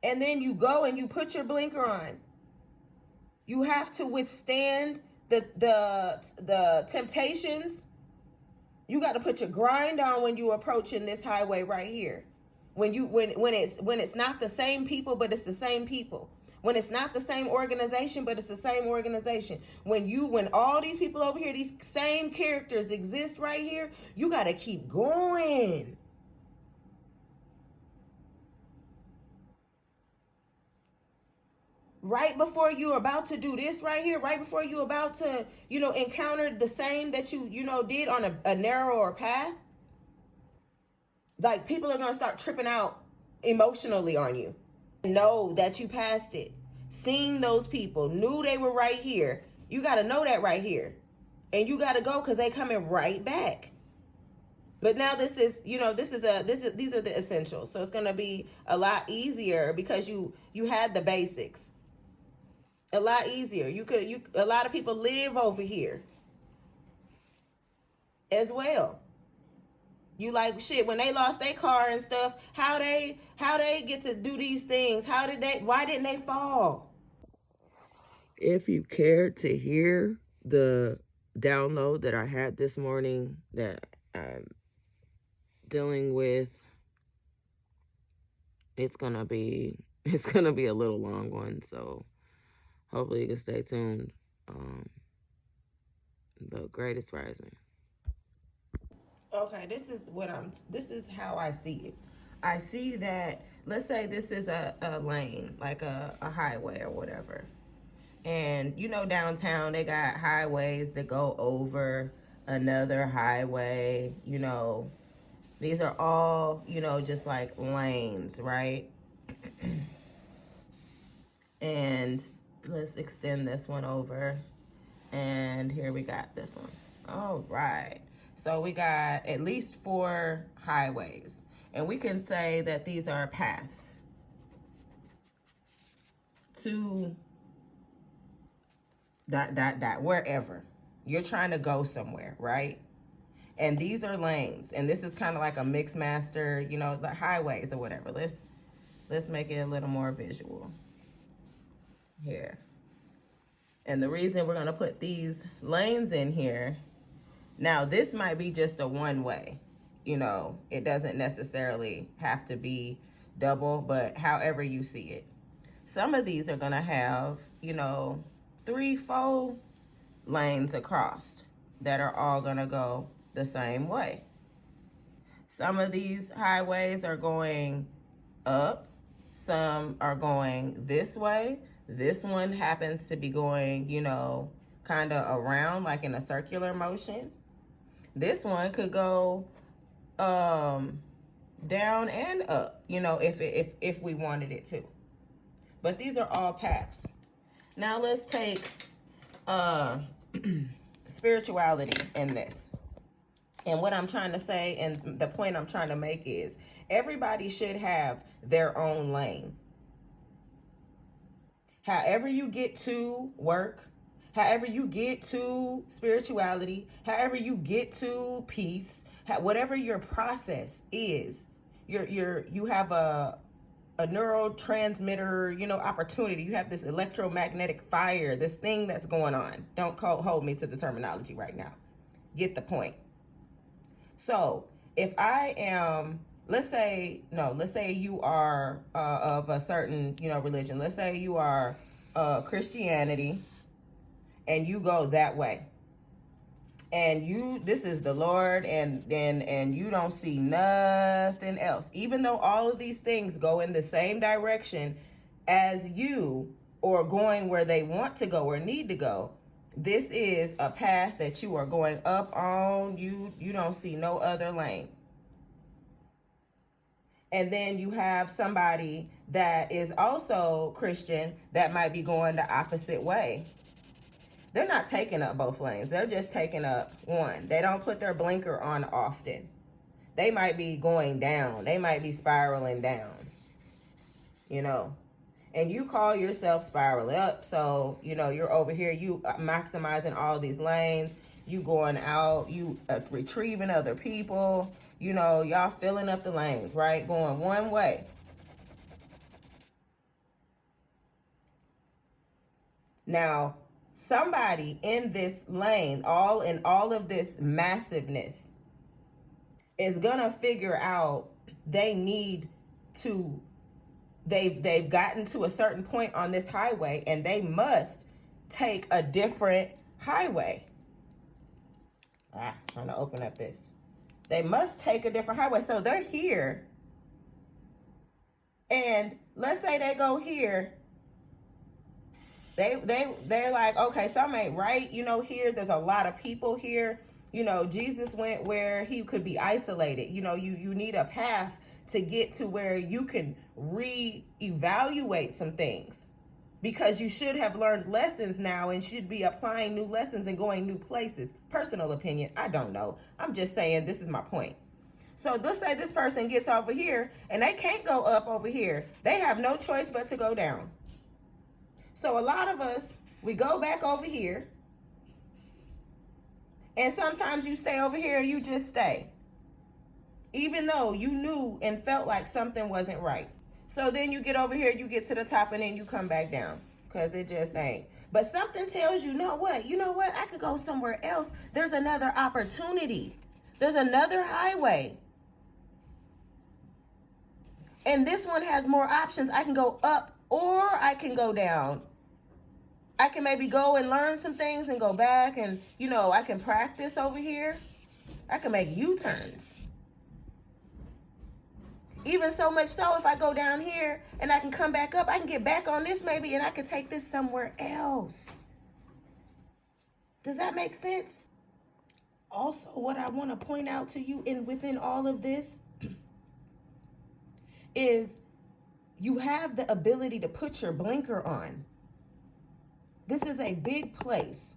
and then you go and you put your blinker on. You have to withstand the temptations. You got to put your grind on when you approaching this highway right here. When it's not the same people, but it's the same people. When it's not the same organization, but it's the same organization. When all these people over here, these same characters exist right here, you got to keep going. Right before you're about to do this right here, right before you're about to, encounter the same that you did on a narrower path, like people are going to start tripping out emotionally on you. Know that you passed it. Seeing those people, knew they were right here. You got to know that right here. And you got to go because they coming right back. But now these are the essentials. So it's going to be a lot easier because you had the basics. A lot easier. A lot of people live over here as well. You like shit when they lost their car and stuff, how they get to do these things? Why didn't they fall? If you cared to hear the download that I had this morning that I'm dealing with, it's gonna be a little long one, so hopefully you can stay tuned. But greatest rising. Okay, this is how I see it. I see that, let's say this is a lane, like a highway or whatever. And downtown they got highways that go over another highway, These are all, just like lanes, right? And let's extend this one over. And here we got this one. All right. So we got at least 4 highways. And we can say that these are paths to wherever. You're trying to go somewhere, right? And these are lanes. And this is kind of like a mixed master, the highways or whatever. Let's make it a little more visual here. And the reason we're going to put these lanes in here, now this might be just a one way, it doesn't necessarily have to be double, but however you see it. Some of these are going to have, 3, 4 lanes across that are all going to go the same way. Some of these highways are going up, some are going this way. This one happens to be going, kind of around, like in a circular motion. This one could go down and up, if we wanted it to. But these are all paths. Now let's take spirituality in this. And what I'm trying to say, and the point I'm trying to make is, everybody should have their own lane. However you get to work, however you get to spirituality, however you get to peace, whatever your process is, you have a neurotransmitter, opportunity. You have this electromagnetic fire, this thing that's going on. Don't hold me to the terminology right now. Get the point. So if I am, let's say you are of a certain, religion. Let's say you are Christianity and you go that way. And this is the Lord, and you don't see nothing else. Even though all of these things go in the same direction as you, or going where they want to go or need to go, this is a path that you are going up on. You don't see no other lane. And then you have somebody that is also Christian that might be going the opposite way. They're not taking up both lanes. They're just taking up one. They don't put their blinker on often. They might be going down. They might be spiraling down, And you call yourself spiraling up. So, you're over here, you maximizing all these lanes. You going out, you retrieving other people. Y'all filling up the lanes, right? Going one way. Now, somebody in this lane, all of this massiveness, is gonna figure out they need to, they've gotten to a certain point on this highway and they must take a different highway. Trying to open up this. They must take a different highway. So they're here, and let's say they go here. They're like, okay, something ain't right, here. There's a lot of people here. Jesus went where he could be isolated. You need a path to get to where you can reevaluate some things, because you should have learned lessons now and should be applying new lessons and going new places. Personal opinion, I don't know. I'm just saying this is my point. So let's say this person gets over here and they can't go up over here. They have no choice but to go down. So a lot of us, we go back over here, and sometimes you stay over here and you just stay, even though you knew and felt like something wasn't right. So then you get over here, you get to the top, and then you come back down because it just ain't. But something tells you, know what, I could go somewhere else. There's another opportunity. There's another highway. And this one has more options. I can go up or I can go down. I can maybe go and learn some things and go back, and, I can practice over here. I can make U-turns. Even so much so, if I go down here and I can come back up, I can get back on this maybe, and I can take this somewhere else. Does that make sense? Also, what I want to point out to you within all of this is you have the ability to put your blinker on. This is a big place.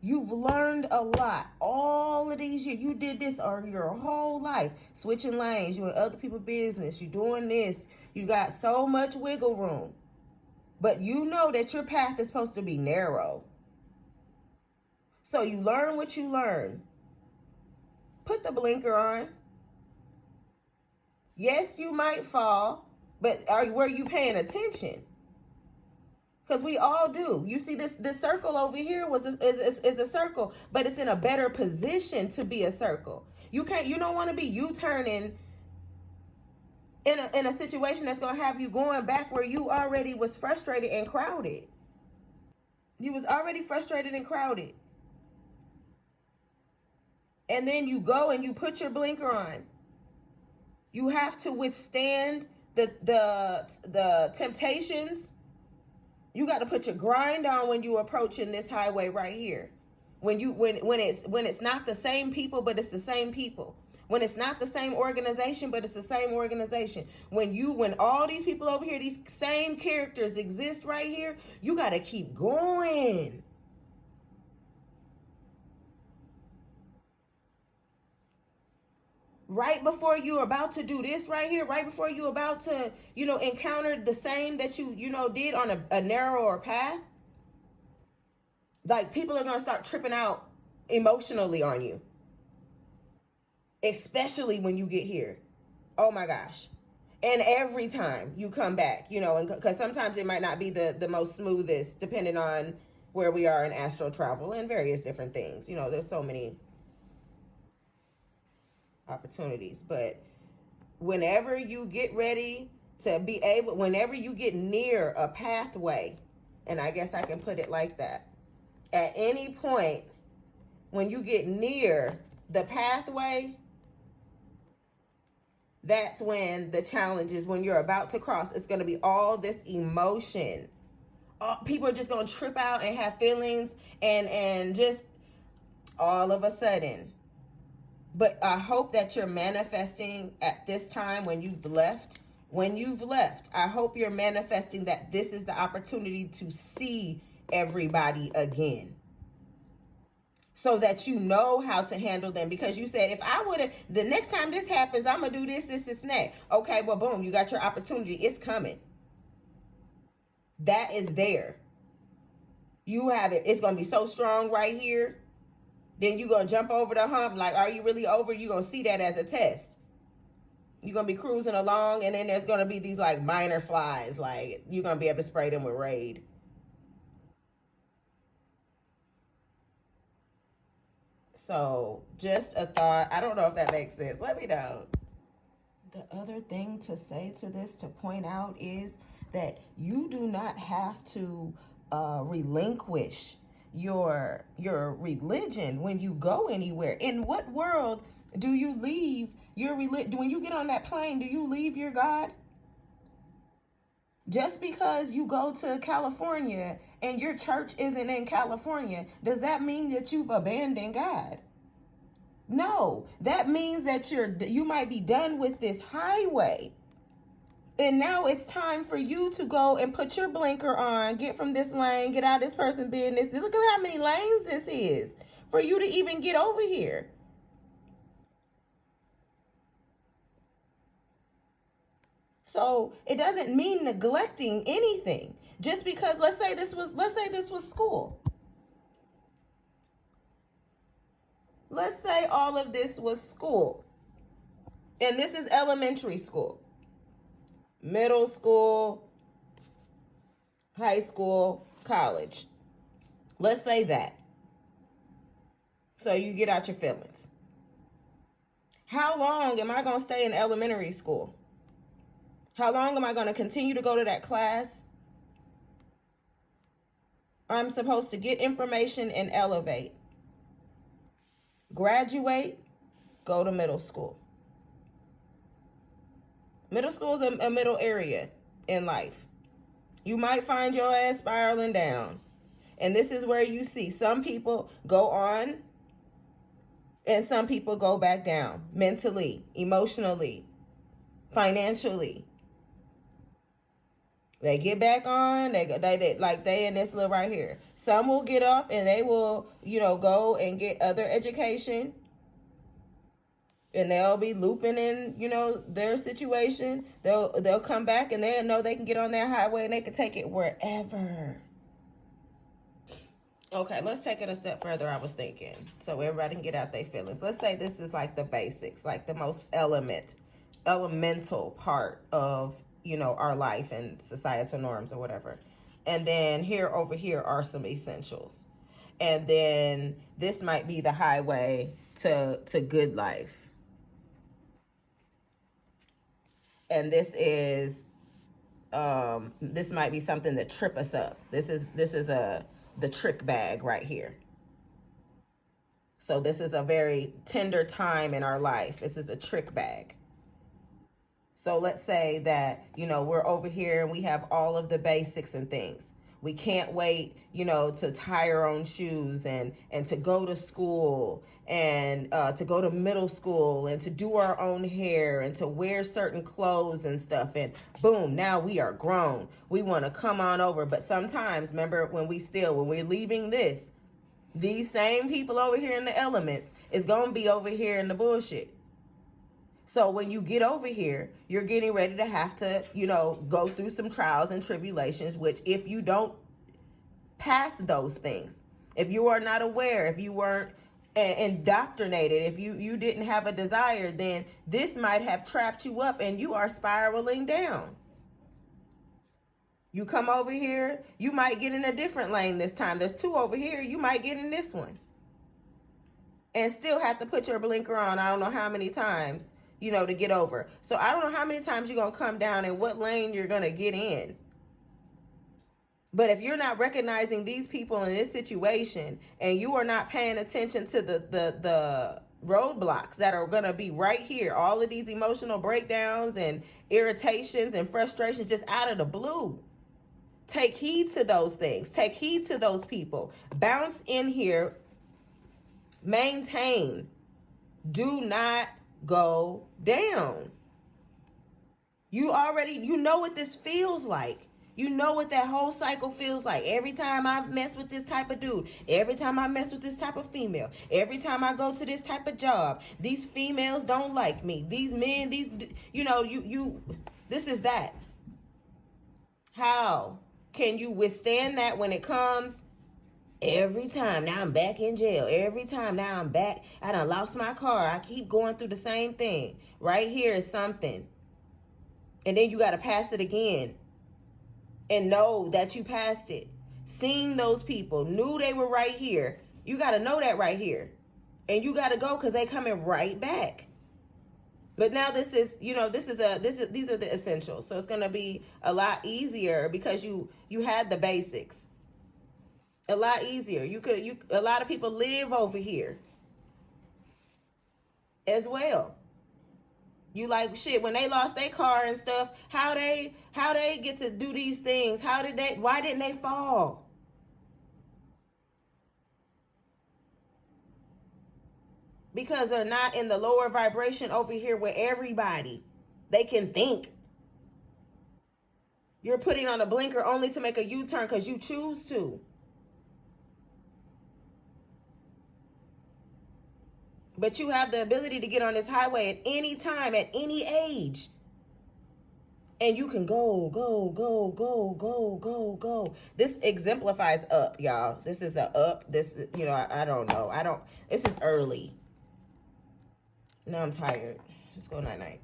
You've learned a lot all of these years. You did this your whole life, switching lanes. You in other people's business. You doing this. You got so much wiggle room. But you know that your path is supposed to be narrow. So you learn what you learn. Put the blinker on. Yes, you might fall, but were you paying attention? Because we all do. You see, this circle over here is a circle, but it's in a better position to be a circle. You don't want to be U-turning in a situation that's going to have you going back where you already was frustrated and crowded. You was already frustrated and crowded. And then you go and you put your blinker on. You have to withstand the temptations. You got to put your grind on when you approaching this highway right here. When it's not the same people, but it's the same people. When it's not the same organization, but it's the same organization. When all these people over here, these same characters exist right here, you got to keep going. Right before you're about to do this right here, right before you're about to, encounter the same that you did on a narrower path, like people are going to start tripping out emotionally on you. Especially when you get here. Oh my gosh. And every time you come back, and because sometimes it might not be the most smoothest, depending on where we are in astral travel and various different things. There's so many opportunities, but whenever you get ready to be able, whenever you get near a pathway, and I guess I can put it like that, at any point when you get near the pathway, that's when the challenge is. When you're about to cross, it's going to be all this emotion. People are just going to trip out and have feelings, and just all of a sudden. But I hope that you're manifesting at this time when you've left. I hope you're manifesting that this is the opportunity to see everybody again, so that you know how to handle them. Because you said, if I would have, the next time this happens, I'm going to do this, and that. Okay, well, boom, you got your opportunity. It's coming. That is there. You have it. It's going to be so strong right here. Then you're going to jump over the hump. Like, are you really over? You're going to see that as a test. You're going to be cruising along, and then there's going to be these, like, minor flies. Like, you're going to be able to spray them with Raid. So just a thought. I don't know if that makes sense. Let me know. The other thing to say to this, to point out, is that you do not have to relinquish your religion when you go anywhere. In what world do you leave your religion? When you get on that plane, do you leave your God? Just because you go to California and your church isn't in California, does that mean that you've abandoned God? No, that means that you might be done with this highway. And now it's time for you to go and put your blinker on, get from this lane, get out of this person's business. Look at how many lanes this is for you to even get over here. So it doesn't mean neglecting anything. Just because let's say this was school. Let's say all of this was school. And this is elementary school, middle school, high school, college. Let's say that. So you get out your feelings. How long am I going to stay in elementary school? How long am I going to continue to go to that class? I'm supposed to get information and elevate. Graduate, go to middle school. Middle school is a middle area in life. You might find your ass spiraling down. And this is where you see some people go on and some people go back down mentally, emotionally, financially. They get back on, they like they in this little right here. Some will get off and they will, go and get other education. And they'll be looping in, their situation. They'll come back and they'll know they can get on that highway and they can take it wherever. Okay, let's take it a step further, I was thinking. So everybody can get out their feelings. Let's say this is like the basics, like the most elemental part of our life and societal norms or whatever. And then over here are some essentials. And then this might be the highway to good life. And this might be something that trip us up. This is the trick bag right here. So this is a very tender time in our life. This is a trick bag. So let's say that, we're over here and we have all of the basics and things. We can't wait, to tie our own shoes and to go to school and to go to middle school and to do our own hair and to wear certain clothes and stuff. And boom, now we are grown. We want to come on over. But sometimes, remember, when we're leaving this, these same people over here in the elements is going to be over here in the bullshit. So when you get over here, you're getting ready to have to, go through some trials and tribulations, which if you don't pass those things, if you are not aware, if you weren't indoctrinated, if you didn't have a desire, then this might have trapped you up and you are spiraling down. You come over here, you might get in a different lane this time. There's two over here, you might get in this one. And still have to put your blinker on, I don't know how many times, to get over. So I don't know how many times you're going to come down and what lane you're going to get in. But if you're not recognizing these people in this situation and you are not paying attention to the roadblocks that are going to be right here, all of these emotional breakdowns and irritations and frustrations just out of the blue, take heed to those things. Take heed to those people. Bounce in here. Maintain. Do not go down. You know what this feels like. You know what that whole cycle feels like. Every time I mess with this type of dude, every time I mess with this type of female, every time I go to this type of job, these females don't like me. These men, this is that. How can you withstand that when it comes? Every time now I'm back in jail. Every time now I'm back. I done lost my car. I keep going through the same thing. Right here is something. And then you got to pass it again. And know that you passed it. Seeing those people, knew they were right here. You got to know that right here. And you got to go because they coming right back. But now this is, these are the essentials. So it's going to be a lot easier because you had the basics. A lot easier. A lot of people live over here as well. You like shit when they lost their car and stuff, how they get to do these things? Why didn't they fall? Because they're not in the lower vibration over here where everybody they can think. You're putting on a blinker only to make a U-turn because you choose to. But you have the ability to get on this highway at any time, at any age. And you can go, go, go, go, go, go, go. This exemplifies up, y'all. This is a up. This, I don't know. This is early. No, I'm tired. Let's go night-night.